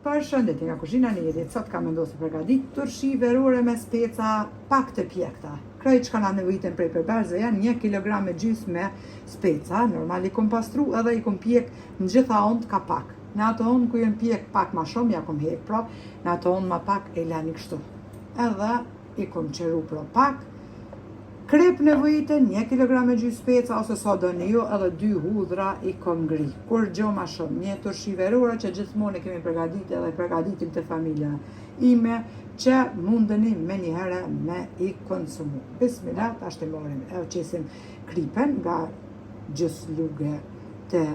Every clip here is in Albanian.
Përshëndetje nga kuzhina e Edit. Sot kam vendosur të përgatit turshi verore me speca pak të pjekta. Krejt që kanë nevojitën prej përberzve janë 1 kg e gjysmë me speca. Normal i kom pastru edhe i kom pjek në gjitha ond ka pak. Në ato ond ku jenë pjek pak ma shumë, ja kom hek pra, në ato ond ma pak e lani kështu. Edhe i kom qeru pro pak. Krep nevojitën 1 kg e gjysmë speca ose sa doni ju, edhe 2 hudhra i kom ngri. Kur gjo ma shumë, një turshi verore që gjithmonë e kemi përgatit edhe përgatitim të familja ime që mundeni me njëherë me i konsumu. Bismillah, tash të morim e qesim kripen nga gjysmë të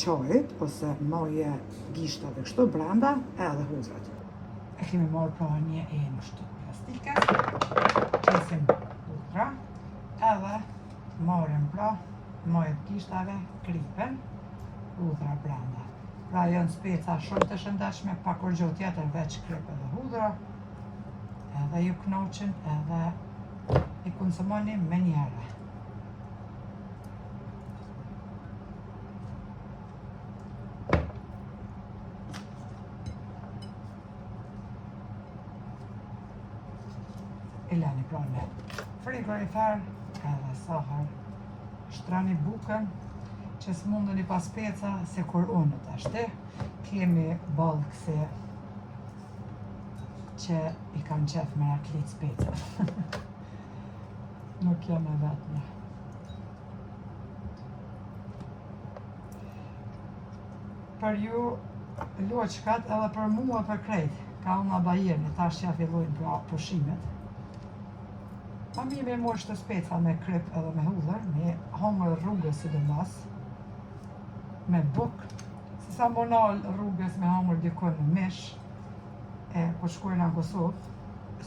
qajit ose moje gishta dhe kështu brenda edhe hudhrat. E kemi marrë pra një e në kështu plastike, qesim hudhra, edhe morim pra moje gishtave kripen, hudhra brenda. Pra janë speca shumë të shëndetshme, pa kur gjo tjetër veç krip edhe hudhra, edhe ju knoqen edhe i konsumoni me njëherë. I lani pra me frigorifer edhe sahar, shtrani bukën që s'mundën i pas speca se kur unë të ashte kemi balë këse që i kam qef me raklit speca. Nuk jam e vetë një. Për ju loqkat edhe për mua për krejt, ka unë bajirni, tash që ja fillojnë pra pushimet. Pa mi me morë shtë speca me krip edhe me hudhër, me hongër rrugës së dëmas, me buk, se sa monal rrugës me hongër dikon në mish, kur shkojnë në Kosovë,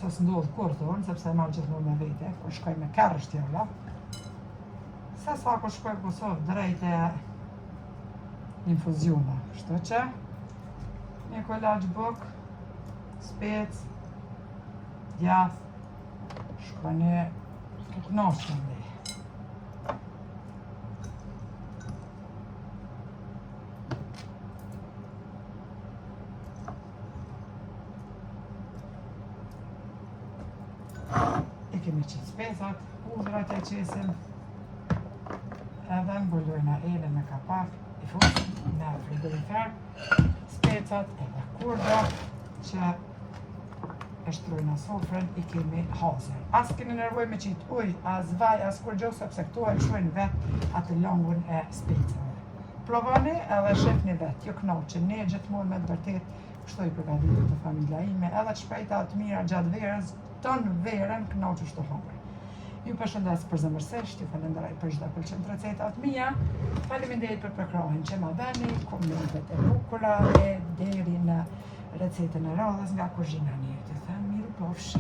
se s'ndodhë kur thonë, sepse e marrë gjithmonë me vete, kur shkoj me kërë shtjolla, se sa kur shkoj në Kosovë drejt e infuziona, shto që, një kolaq buk, spec, djath, shkoni të knoqën dhe. I kemi qitë specat, hudhrat e qesim, edhe mbullojna ele me kapak, i fusim në frigorifer, specat edhe kurda që e shtrujna sofrën, i kemi hazër. As keni nervoj me qitë uj, as vaj, as kur gjo, sepse këto e lëshojnë vetë atë longun e specave. Provani edhe shifni vetë, ju knoqen, ne gjithmonë me të vërtet, kështu i përgatitur të familja ime, edhe të shpejta të mira gjatë verës, tonë verën knoqë shtë hongër. Ju përshëndes për zëmërsisht, ju falenderoj për çdo pëlqim të recetat mia. Faleminderit për përkrahin që ma bëni, komentet e bukura e deri në recetën e radhës nga kuzhina e Edit. Miru pofshi.